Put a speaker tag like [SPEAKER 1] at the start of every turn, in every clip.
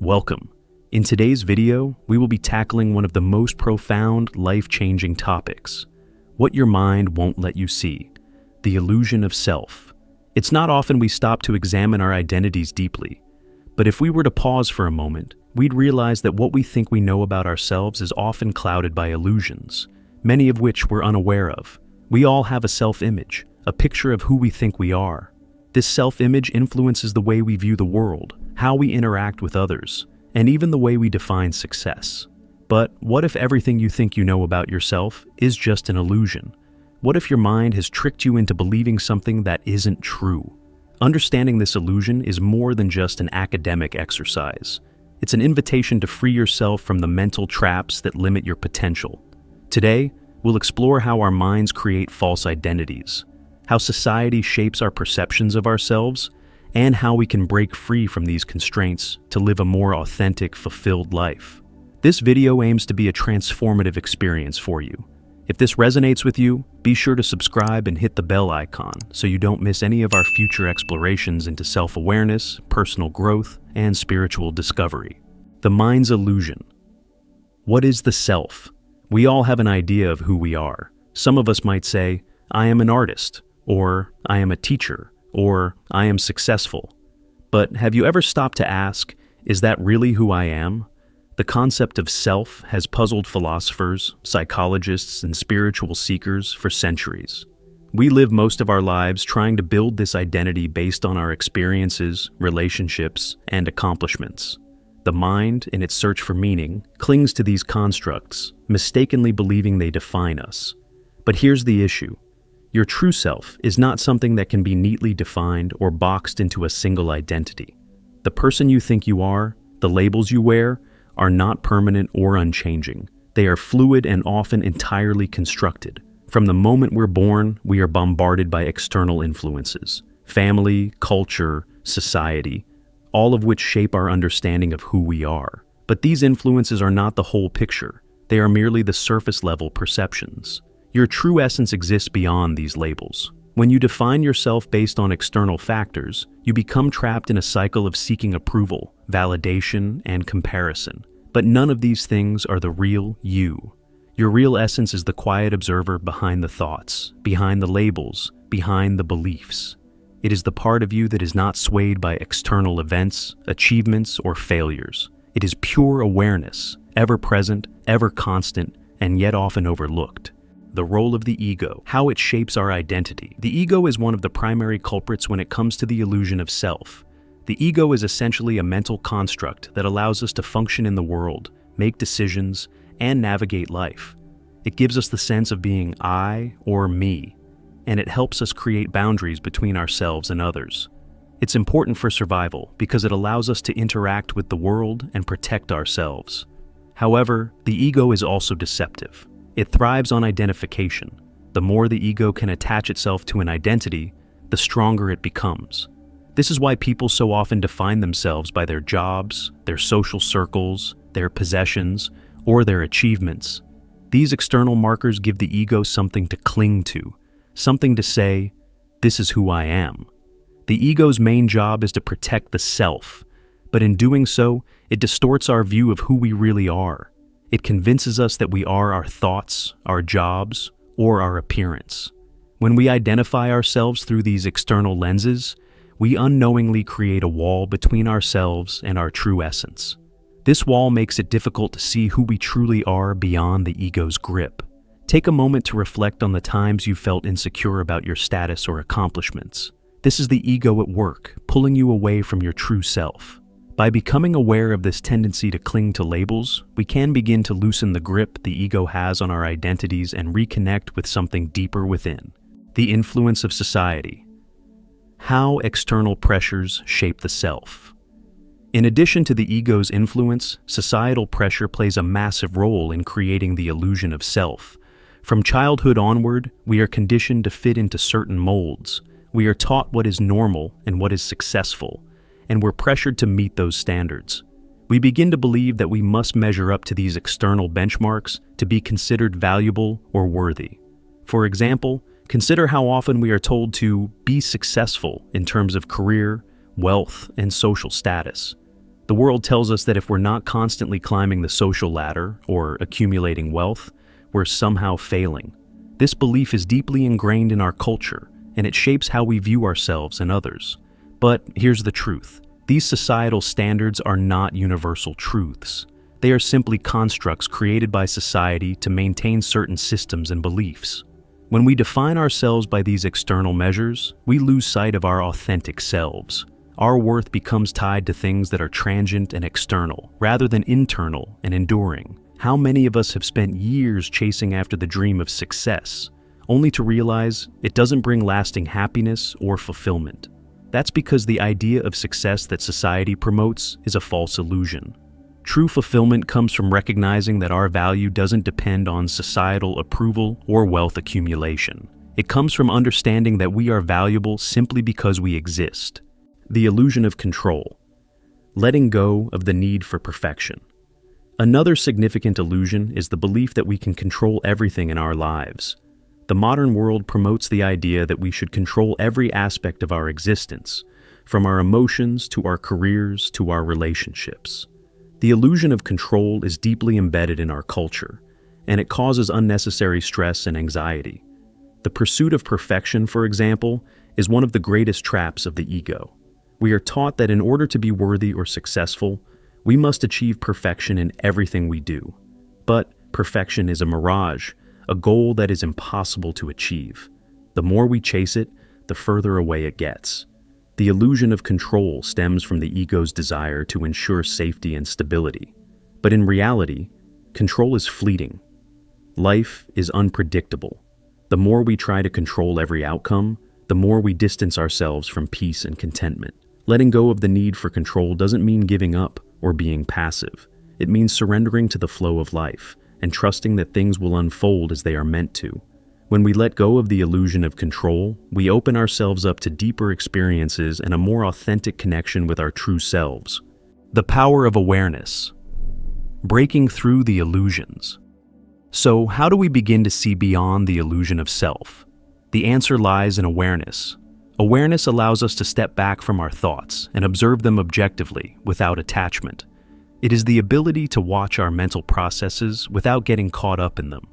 [SPEAKER 1] Welcome. In today's video, we will be tackling one of the most profound, life-changing topics: what your mind won't let you see, the illusion of self. It's not often we stop to examine our identities deeply, but if we were to pause for a moment, we'd realize that what we think we know about ourselves is often clouded by illusions, many of which we're unaware of. We all have a self-image, a picture of who we think we are. This self-image influences the way we view the world, how we interact with others, and even the way we define success. But what if everything you think you know about yourself is just an illusion? What if your mind has tricked you into believing something that isn't true? Understanding this illusion is more than just an academic exercise. It's an invitation to free yourself from the mental traps that limit your potential. Today, we'll explore how our minds create false identities, how society shapes our perceptions of ourselves, and how we can break free from these constraints to live a more authentic, fulfilled life. This video aims to be a transformative experience for you. If this resonates with you, be sure to subscribe and hit the bell icon so you don't miss any of our future explorations into self-awareness, personal growth, and spiritual discovery. The mind's illusion. What is the self? We all have an idea of who we are. Some of us might say, "I am an artist," or "I am a teacher," or "I am successful." But have you ever stopped to ask, is that really who I am? The concept of self has puzzled philosophers, psychologists, and spiritual seekers for centuries. We live most of our lives trying to build this identity based on our experiences, relationships, and accomplishments. The mind, in its search for meaning, clings to these constructs, mistakenly believing they define us. But here's the issue. Your true self is not something that can be neatly defined or boxed into a single identity. The person you think you are, the labels you wear, are not permanent or unchanging. They are fluid and often entirely constructed. From the moment we're born, we are bombarded by external influences: family, culture, society, all of which shape our understanding of who we are. But these influences are not the whole picture. They are merely the surface-level perceptions. Your true essence exists beyond these labels. When you define yourself based on external factors, you become trapped in a cycle of seeking approval, validation, and comparison. But none of these things are the real you. Your real essence is the quiet observer behind the thoughts, behind the labels, behind the beliefs. It is the part of you that is not swayed by external events, achievements, or failures. It is pure awareness, ever present, ever constant, and yet often overlooked. The role of the ego, how it shapes our identity. The ego is one of the primary culprits when it comes to the illusion of self. The ego is essentially a mental construct that allows us to function in the world, make decisions, and navigate life. It gives us the sense of being I or me, and it helps us create boundaries between ourselves and others. It's important for survival because it allows us to interact with the world and protect ourselves. However, the ego is also deceptive. It thrives on identification. The more the ego can attach itself to an identity, the stronger it becomes. This is why people so often define themselves by their jobs, their social circles, their possessions, or their achievements. These external markers give the ego something to cling to, something to say, "This is who I am." The ego's main job is to protect the self, but in doing so, it distorts our view of who we really are. It convinces us that we are our thoughts, our jobs, or our appearance. When we identify ourselves through these external lenses, we unknowingly create a wall between ourselves and our true essence. This wall makes it difficult to see who we truly are beyond the ego's grip. Take a moment to reflect on the times you felt insecure about your status or accomplishments. This is the ego at work, pulling you away from your true self. By becoming aware of this tendency to cling to labels, we can begin to loosen the grip the ego has on our identities and reconnect with something deeper within. The influence of society. How external pressures shape the self. In addition to the ego's influence, societal pressure plays a massive role in creating the illusion of self. From childhood onward, we are conditioned to fit into certain molds. We are taught what is normal and what is successful, and we're pressured to meet those standards. We begin to believe that we must measure up to these external benchmarks to be considered valuable or worthy. For example, consider how often we are told to be successful in terms of career, wealth, and social status. The world tells us that if we're not constantly climbing the social ladder or accumulating wealth, we're somehow failing. This belief is deeply ingrained in our culture, and it shapes how we view ourselves and others. But here's the truth. These societal standards are not universal truths. They are simply constructs created by society to maintain certain systems and beliefs. When we define ourselves by these external measures, we lose sight of our authentic selves. Our worth becomes tied to things that are transient and external, rather than internal and enduring. How many of us have spent years chasing after the dream of success, only to realize it doesn't bring lasting happiness or fulfillment? That's because the idea of success that society promotes is a false illusion. True fulfillment comes from recognizing that our value doesn't depend on societal approval or wealth accumulation. It comes from understanding that we are valuable simply because we exist. The illusion of control. Letting go of the need for perfection. Another significant illusion is the belief that we can control everything in our lives. The modern world promotes the idea that we should control every aspect of our existence, from our emotions to our careers to our relationships. The illusion of control is deeply embedded in our culture, and it causes unnecessary stress and anxiety. The pursuit of perfection, for example, is one of the greatest traps of the ego. We are taught that in order to be worthy or successful, we must achieve perfection in everything we do. But perfection is a mirage, a goal that is impossible to achieve. The more we chase it, the further away it gets. The illusion of control stems from the ego's desire to ensure safety and stability. But in reality, control is fleeting. Life is unpredictable. The more we try to control every outcome, the more we distance ourselves from peace and contentment. Letting go of the need for control doesn't mean giving up or being passive. It means surrendering to the flow of life and trusting that things will unfold as they are meant to. When we let go of the illusion of control, we open ourselves up to deeper experiences and a more authentic connection with our true selves. The power of awareness. Breaking through the illusions. So, how do we begin to see beyond the illusion of self? The answer lies in awareness. Awareness allows us to step back from our thoughts and observe them objectively, without attachment. It is the ability to watch our mental processes without getting caught up in them.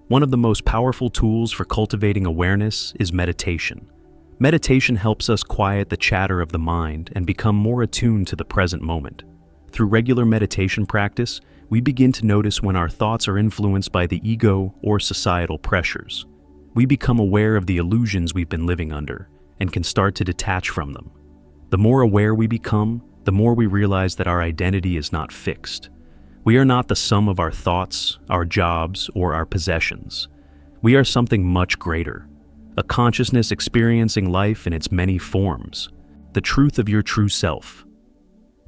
[SPEAKER 1] One of the most powerful tools for cultivating awareness is meditation. Meditation helps us quiet the chatter of the mind and become more attuned to the present moment. Through regular meditation practice, we begin to notice when our thoughts are influenced by the ego or societal pressures. We become aware of the illusions we've been living under and can start to detach from them. The more aware we become, the more we realize that our identity is not fixed. We are not the sum of our thoughts, our jobs, or our possessions. We are something much greater, a consciousness experiencing life in its many forms, the truth of your true self.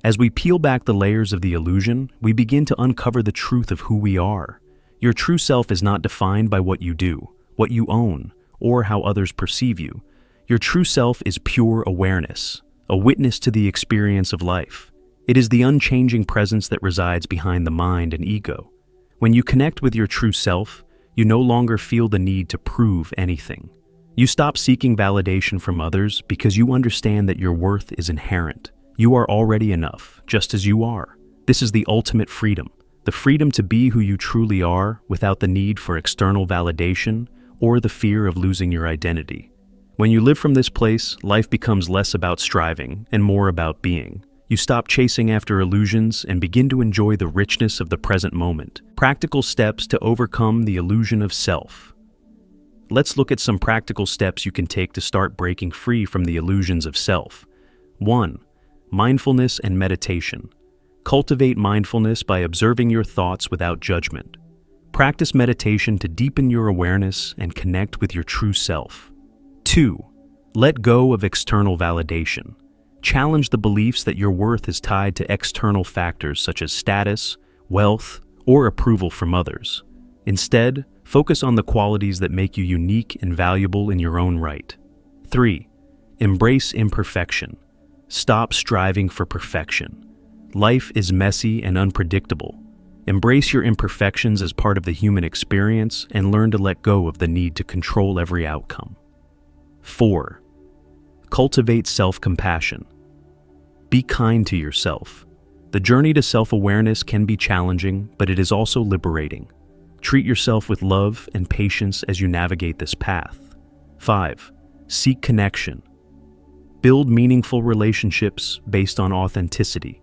[SPEAKER 1] As we peel back the layers of the illusion, we begin to uncover the truth of who we are. Your true self is not defined by what you do, what you own, or how others perceive you. Your true self is pure awareness, a witness to the experience of life. It is the unchanging presence that resides behind the mind and ego. When you connect with your true self, you no longer feel the need to prove anything. You stop seeking validation from others because you understand that your worth is inherent. You are already enough, just as you are. This is the ultimate freedom, the freedom to be who you truly are without the need for external validation or the fear of losing your identity. When you live from this place, life becomes less about striving and more about being. You stop chasing after illusions and begin to enjoy the richness of the present moment. Practical steps to overcome the illusion of self. Let's look at some practical steps you can take to start breaking free from the illusions of self. 1. Mindfulness and meditation. Cultivate mindfulness by observing your thoughts without judgment. Practice meditation to deepen your awareness and connect with your true self. 2. Let go of external validation. Challenge the beliefs that your worth is tied to external factors such as status, wealth, or approval from others. Instead, focus on the qualities that make you unique and valuable in your own right. 3. Embrace imperfection. Stop striving for perfection. Life is messy and unpredictable. Embrace your imperfections as part of the human experience and learn to let go of the need to control every outcome. 4. Cultivate self-compassion. Be kind to yourself. The The journey to self-awareness can be challenging, but it is also liberating. Treat yourself with love and patience as you navigate this path. 5. Seek connection. Build meaningful relationships based on authenticity.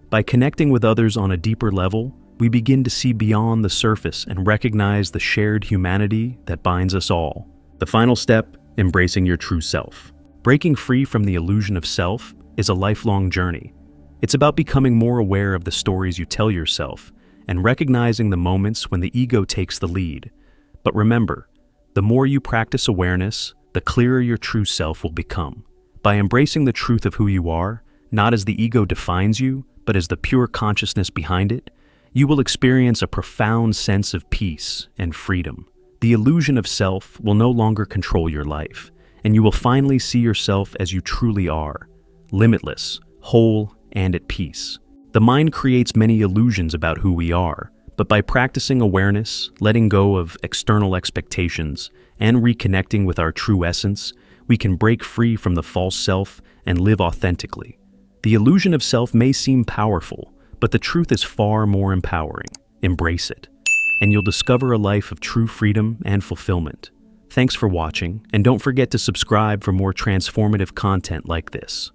[SPEAKER 1] By connecting with others on a deeper level, we begin to see beyond the surface and recognize the shared humanity that binds us all. The final step, embracing your true self. Breaking free from the illusion of self is a lifelong journey. It's about becoming more aware of the stories you tell yourself and recognizing the moments when the ego takes the lead. But remember, the more you practice awareness, the clearer your true self will become. By embracing the truth of who you are, not as the ego defines you, but as the pure consciousness behind it, you will experience a profound sense of peace and freedom. The illusion of self will no longer control your life, and you will finally see yourself as you truly are, limitless, whole, and at peace. The mind creates many illusions about who we are, but by practicing awareness, letting go of external expectations, and reconnecting with our true essence, we can break free from the false self and live authentically. The illusion of self may seem powerful, but the truth is far more empowering. Embrace it, and you'll discover a life of true freedom and fulfillment. Thanks for watching, and don't forget to subscribe for more transformative content like this.